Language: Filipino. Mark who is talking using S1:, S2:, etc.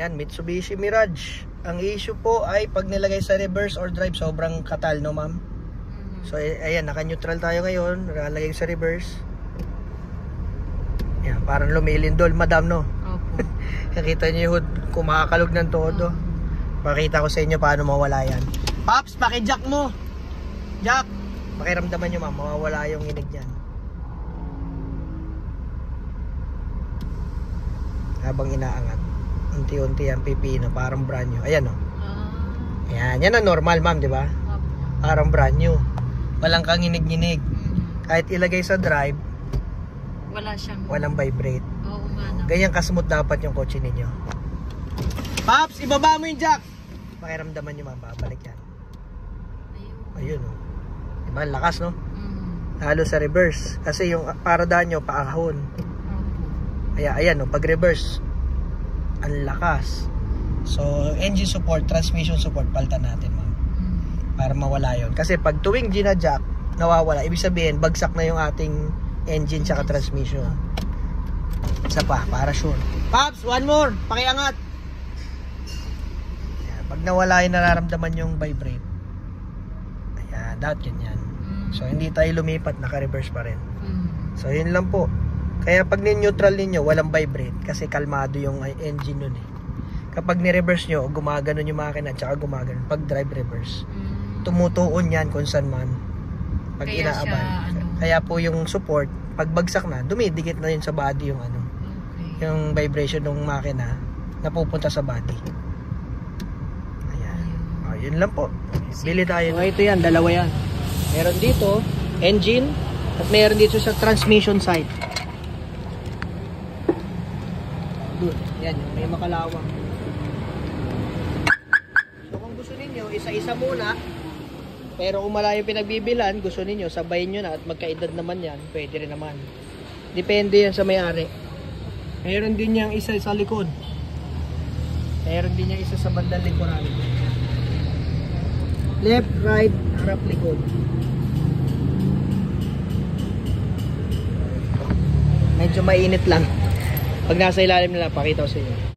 S1: Yan, Mitsubishi Mirage. Ang issue po ay pag nilagay sa reverse or drive, sobrang katal, no ma'am? So ayan, naka-neutral tayo ngayon. Nalagay sa reverse. Yan, parang lumilindol, madam, no?
S2: Opo.
S1: Nakita niyo yung hood, kumakalog ng todo. Pakita ko sa inyo paano mawala yan. Pops, paki-jack mo. Jack. Pakiramdaman nyo ma'am, mawawala yung inig yan. Habang inaangat. Unti-unti yan pipino, parang brand new. Ayan o. Ayan, yan ang normal ma'am, di ba? Parang brand new. Walang kang inig-inig. Kahit ilagay sa drive, walang vibrate.
S2: Oo nga na.
S1: Ganyan kasmooth dapat yung kotse ninyo. Pops, ibaba mo yung jack. Pakiramdaman nyo ma'am, babalik yan. Ayun o. Diba, lakas no? Lalo sa reverse. Kasi yung parada nyo, paahon. Kaya ayan o, pag reverse, ang lakas. So, engine support, transmission support, paltan natin ma'am. Para mawala yon. Kasi pag tuwing gina-jack, nawawala. Ibig sabihin, bagsak na yung ating engine tsaka transmission. Isa pa, para sure. Pops, one more! Pakiangat! Ayan, pag nawala yung nararamdaman yung vibrate. Ayan, dapat ganyan. So, hindi tayo lumipat, naka-reverse pa rin. So, yun lang po. Kaya pag ni-neutral ninyo, walang vibrate. Kasi kalmado yung engine nun eh. Kapag ni-reverse nyo, gumaganon yung makina at saka gumaganon. Pag drive reverse, tumutuon yan kung saan man. Pag inaaban. Kaya po yung support, pag bagsak na, dumidikit na yun sa body yung ano. Yung vibration ng makina na pupunta sa body. Ayan. O, yun lang po. Bili tayo. So, ito yan, dalawa yan. Meron dito, engine, at meron dito sa transmission side. Yan, may makalawang. So kung gusto niyo isa-isa muna, pero kung malayo pinagbibilan, gusto niyo sabayin nyo na at magkaedad naman yan, pwede rin naman. Depende yan sa may-ari. Meron din yang isa sa likod. Meron din yang isa sa bandang likuran. Left, right, harap, likod. Medyo mainit lang. Pag nasa ilalim nila, pakita ko sa inyo.